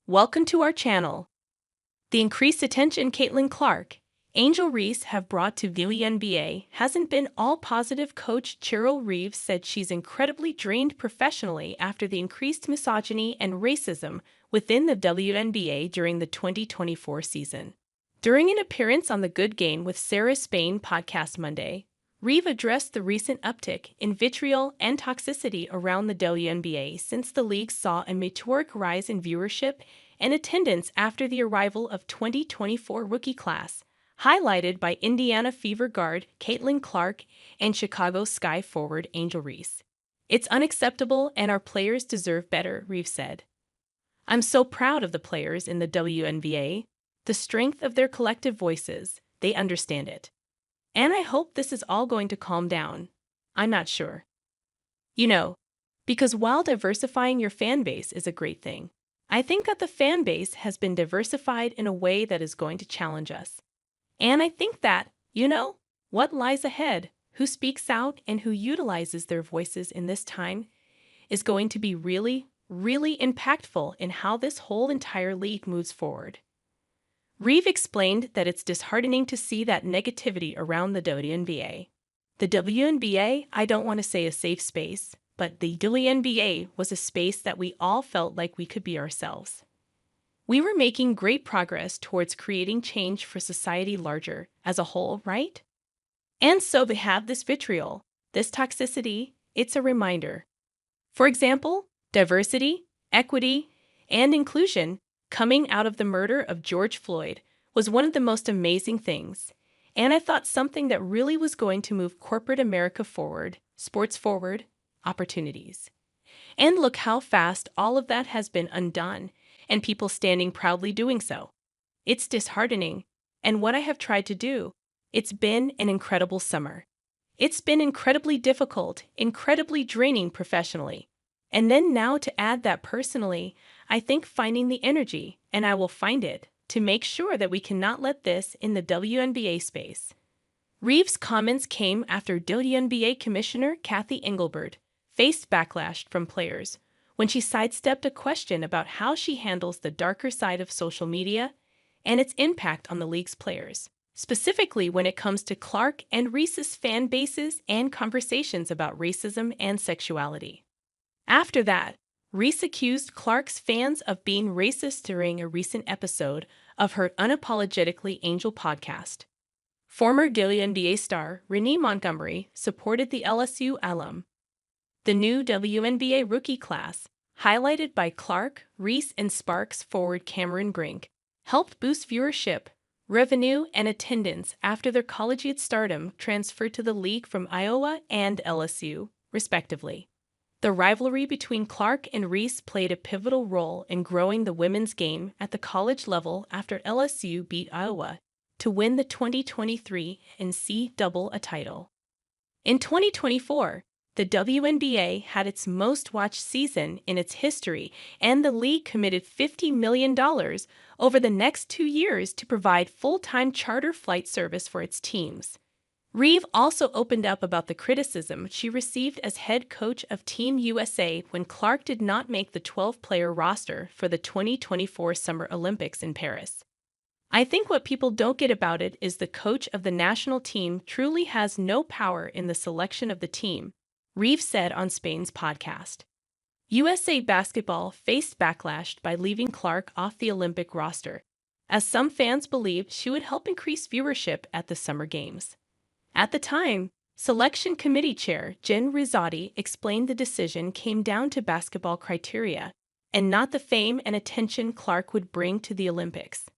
Welcome to our channel. The increased attention Clark, Angel Reese have brought to WNBA hasn't been all positive. Coach Cheryl Reeve said she's incredibly drained professionally after the increased misogyny and racism within the WNBA during the 2024 season. During an appearance on the Good Game with Sarah Spain podcast Monday, Reeve addressed the recent uptick in vitriol and toxicity around the WNBA since the league saw a meteoric rise in viewership and attendance after the arrival of 2024 rookie class, highlighted by Indiana Fever guard Clark and Chicago Sky forward Angel Reese. "It's unacceptable and our players deserve better," Reeve said. "I'm so proud of the players in the WNBA, the strength of their collective voices, they understand it. And I hope this is all going to calm down. I'm not sure. Because while diversifying your fan base is a great thing, I think that the fan base has been diversified in a way that is going to challenge us. And I think that, what lies ahead, who speaks out and who utilizes their voices in this time, is going to be really, really impactful in how this whole entire league moves forward." Reeve explained that it's disheartening to see that negativity around the WNBA. The WNBA, I don't want to say a safe space, but the WNBA was a space that we all felt like we could be ourselves. We were making great progress towards creating change for society larger as a whole, right? And so we have this vitriol, this toxicity. It's a reminder. For example, diversity, equity, and inclusion coming out of the murder of George Floyd was one of the most amazing things, and I thought something that really was going to move corporate America forward, sports forward, opportunities. And look how fast all of that has been undone, and people standing proudly doing so. It's disheartening, and what I have tried to do, it's been an incredible summer. It's been incredibly difficult, incredibly draining professionally. And then now to add that personally, I think finding the energy, and I will find it, to make sure that we cannot let this in the WNBA space. Reeve's comments came after WNBA Commissioner Kathy Engelbert faced backlash from players when she sidestepped a question about how she handles the darker side of social media and its impact on the league's players, specifically when it comes to Clark and Reese's fan bases and conversations about racism and sexuality. After that, Reese accused Clark's fans of being racist during a recent episode of her Unapologetically Angel podcast. Former WNBA star Renee Montgomery supported the LSU alum. The new WNBA rookie class, highlighted by Clark, Reese, and Sparks forward Cameron Brink, helped boost viewership, revenue, and attendance after their collegiate stardom transferred to the league from Iowa and LSU, respectively. The rivalry between Clark and Reese played a pivotal role in growing the women's game at the college level after LSU beat Iowa to win the 2023 NCAA title. In 2024, the WNBA had its most-watched season in its history, and the league committed $50 million over the next 2 years to provide full-time charter flight service for its teams. Reeve also opened up about the criticism she received as head coach of Team USA when Clark did not make the 12-player roster for the 2024 Summer Olympics in Paris. "I think what people don't get about it is the coach of the national team truly has no power in the selection of the team," Reeve said on Spain's podcast. USA Basketball faced backlash by leaving Clark off the Olympic roster, as some fans believed she would help increase viewership at the Summer Games. At the time, Selection Committee Chair Jen Rizzotti explained the decision came down to basketball criteria and not the fame and attention Clark would bring to the Olympics.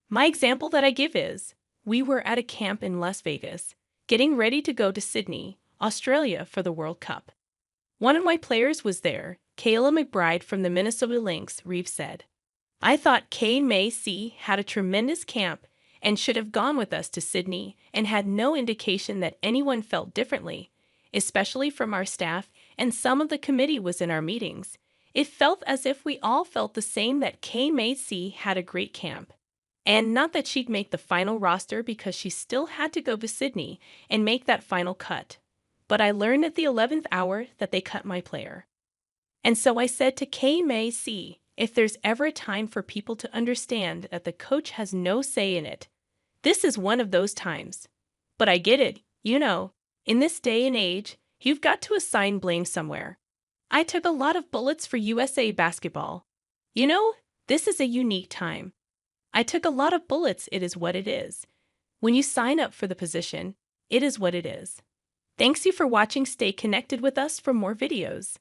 "My example that I give is, we were at a camp in Las Vegas, getting ready to go to Sydney, Australia for the World Cup. One of my players was there, Kayla McBride from the Minnesota Lynx," Reeve said. "I thought Kay May C had a tremendous camp and should have gone with us to Sydney, and had no indication that anyone felt differently, especially from our staff, and some of the committee was in our meetings. It felt as if we all felt the same, that Kay May C had a great camp. And not that she'd make the final roster because she still had to go to Sydney and make that final cut. But I learned at the 11th hour that they cut my player. And so I said to Kay May C, If there's ever a time for people to understand that the coach has no say in it, this is one of those times. But I get it, in this day and age, you've got to assign blame somewhere. I took a lot of bullets for USA basketball. This is a unique time. I took a lot of bullets, it is what it is. When you sign up for the position, it is what it is. Thanks you for watching. Stay connected with us for more videos.